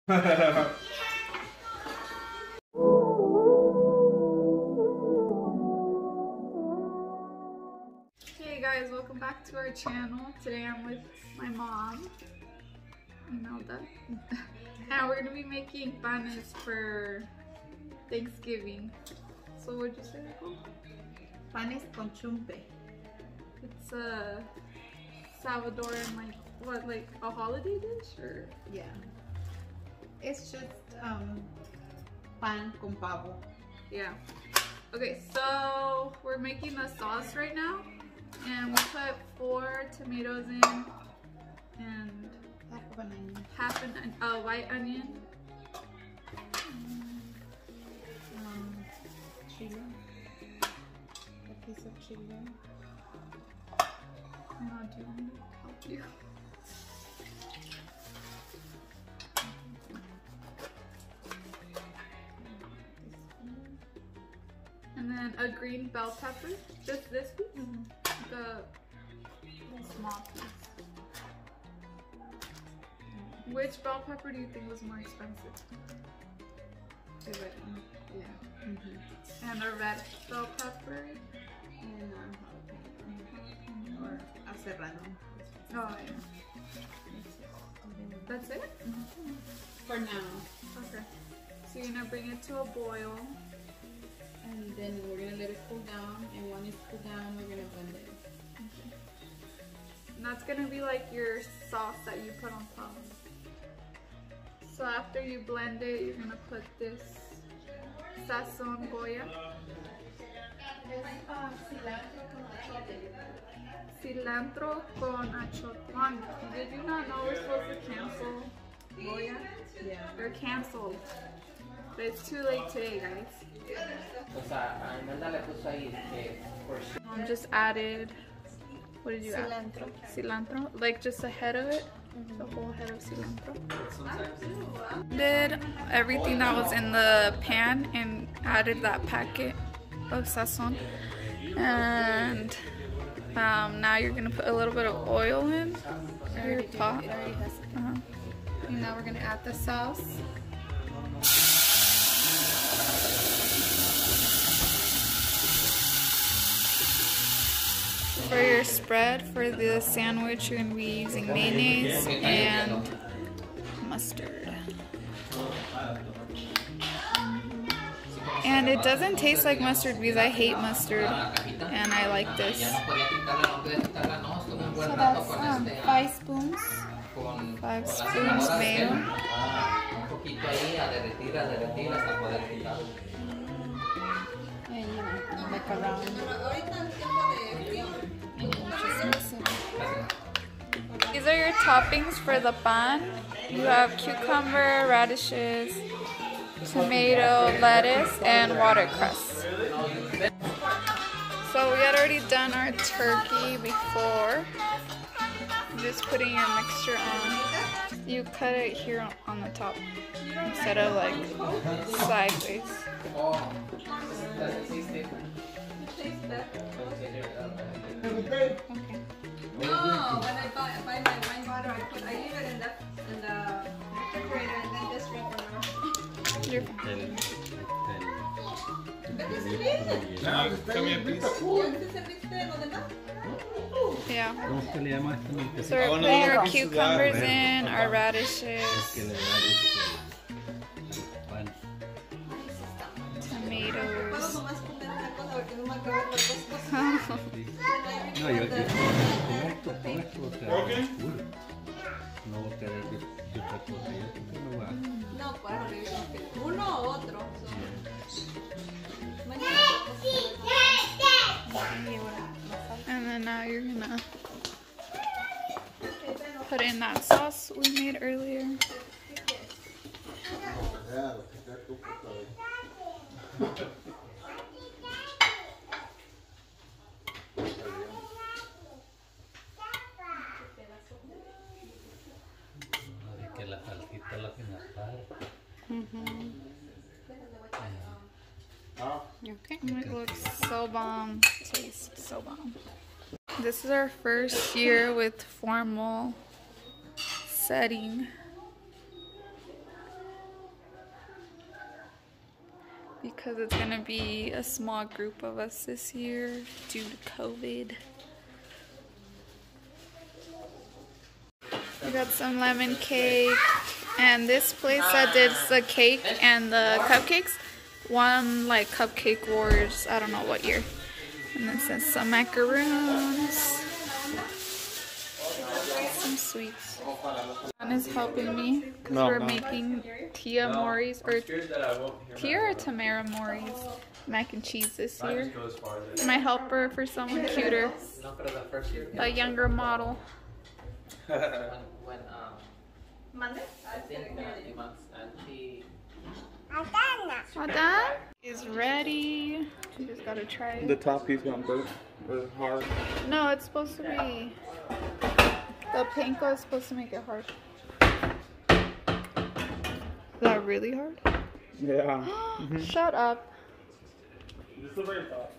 Hey guys, welcome back to our channel. Today I'm with my mom, Imelda, and we're gonna be making panes for Thanksgiving. So what'd you say they're called? Panes con chumpe. It's a Salvadorean, like a holiday dish, or? Yeah. It's just pan con pavo. Yeah. Okay, so we're making the sauce right now, and we put 4 tomatoes in and half a white onion. Chile. A piece of chile. No, do you want me to help you? And then a green bell pepper, just this piece, the small piece. Which bell pepper do you think was more expensive? The red one. Yeah. And a red bell pepper. And jalapeno. Or a serrano. Oh yeah. That's it? For now. Okay. So you're gonna bring it to a boil. And then we're gonna let it cool down, and when it's cooled down, we're gonna blend it. Okay. And that's gonna be like your sauce that you put on top. So after you blend it, you're gonna put this sazon Goya. Cilantro con achiote. Did you not know we're supposed to cancel Goya? Yeah. They're canceled. But it's too late today, guys. Mom just added, what did you add? Cilantro. Like just a head of it? The whole head of cilantro. Did everything that was in the pan and added that packet of sazon. And now you're gonna put a little bit of oil in your pot. And now we're gonna add the sauce. For your spread, for the sandwich, you're going to be using mayonnaise and mustard. And it doesn't taste like mustard because I hate mustard, and I like this. So that's 5 spoons. 5 spoons mayo. And like around. These are your toppings for the pan. You have cucumber, radishes, tomato, lettuce, and watercress. So we had already done our turkey before. Just putting your mixture on. You cut it here on the top instead of like sideways. Okay. No, when I buy my wine bottle, I leave it in the refrigerator and then just drink it. You're fine. Yeah. So we're putting our cucumbers in, our radishes, tomatoes. No, yo con esto voy a quedar oscuro. No voy a querer de otra cosa. Yo no voy a... No, para uno o otro. And then now you're gonna put in that sauce we made earlier. Okay, it looks so bomb. Tastes so bomb. This is our first year with formal setting. because it's gonna be a small group of us this year due to COVID. We got some lemon cake, and this place that did the cake and the cupcakes won like Cupcake Wars, I don't know what year. And then says some macaroons, some sweets. John is helping me because we're making Tia Mori's, or Tia or Tamara Mori's mac and cheese this year. My helper for someone cuter, a younger model. Monday? I think 2 months, and she... Adana is ready. You just gotta try it. The top piece got burnt or hard. No, it's supposed to be. The panko is supposed to make it hard. Is that really hard? Yeah. Shut up. This is the very top.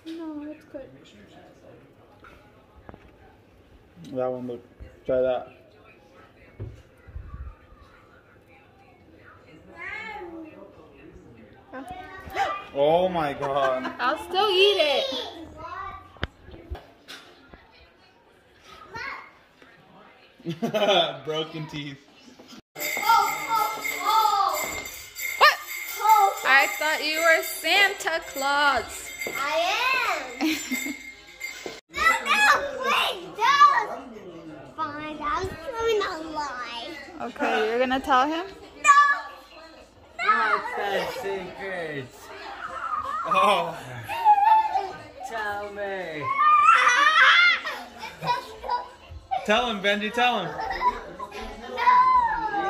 No, it's good. That one, look. Try that. Oh my god. I'll still eat it. Broken teeth. What? I thought you were Santa Claus. I am. No, wait, don't. Fine, I'm telling a lie. Okay, you're gonna tell him? What's that secret? Oh. Tell me. Tell him, Benji, tell him. You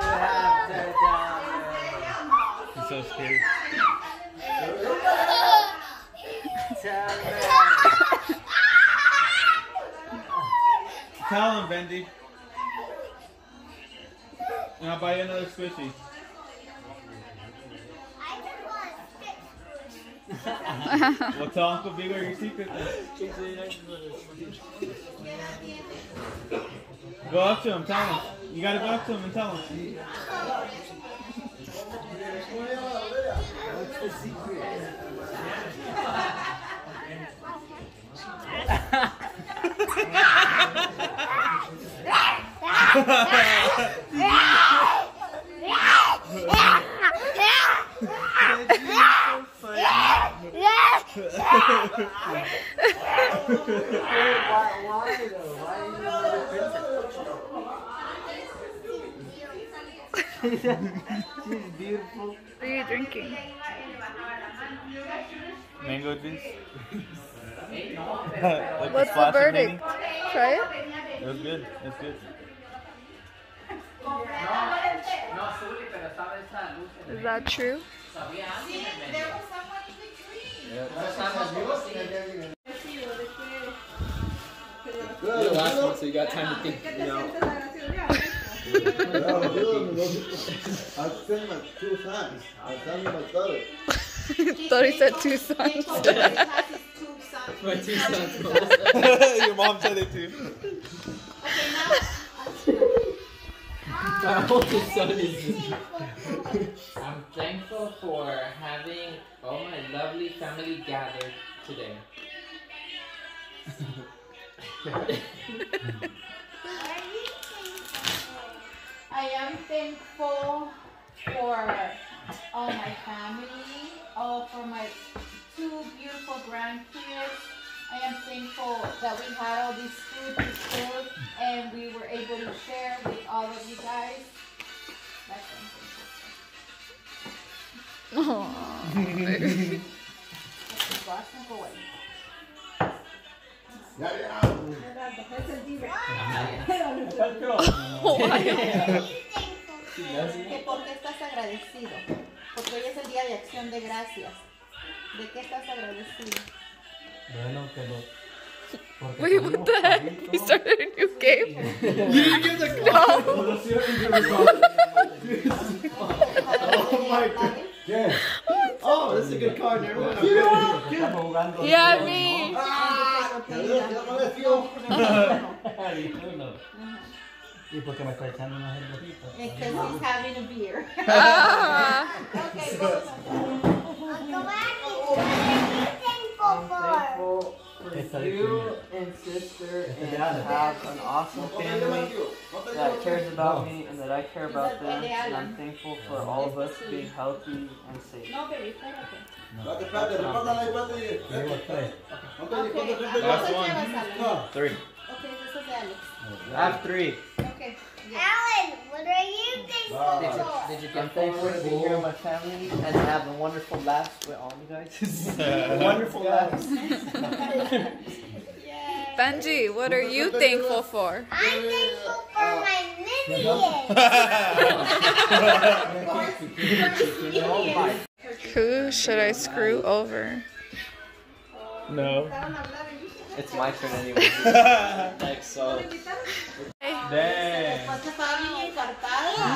have to tell me. He's so scared. Tell me. Tell him, Benji. And I'll buy you another squishy. Well, tell Uncle Big your secret then. Go up to him, tell him. You gotta go up to him and tell him. What's the secret? Why though? Why are you another princess? She's beautiful. What are you drinking? Mango juice. What's the verdict? Try it? It was good. It's good. Is that true? You're the last one, so you got time to think. You know. I'll send my 2 sons. I'll send my brother. Thought he said 2 sons. My 2 sons. Your mom said it too. My oldest son is. I'm thankful for having all my lovely family gathered today. I am thankful for all my family, for my 2 beautiful grandkids. I am thankful that we had all this food to serve and we were able to share with all of you guys. That's what I'm thankful for. ¿Por qué estás agradecido? Porque hoy es el día de acción de gracias. ¿De qué estás agradecido? Bueno, pero. Wait, what the heck? You started a new game? You didn't give the No. Oh my god. Yeah. Oh, this is a good card. Everyone. Yeah, me. ¿Y por qué me está echando una cervecita? Because he's having a beer. Ah. Okay, vamos a you and sister and have an awesome family that cares about me and that I care about them. And I'm thankful for all of us being healthy and safe. No, baby, espérate. Last one. 3. Okay, this is Alex. I have 3. Okay. Alan, what are you thankful for? I'm thankful to be here with my family and have a wonderful laughs with all you guys. Wonderful laughs. Benji, what are you thankful for? I'm thankful for my minions. Who should I screw over? No. It's my turn anyway. Like so. Dang. Después estaba bien encartada.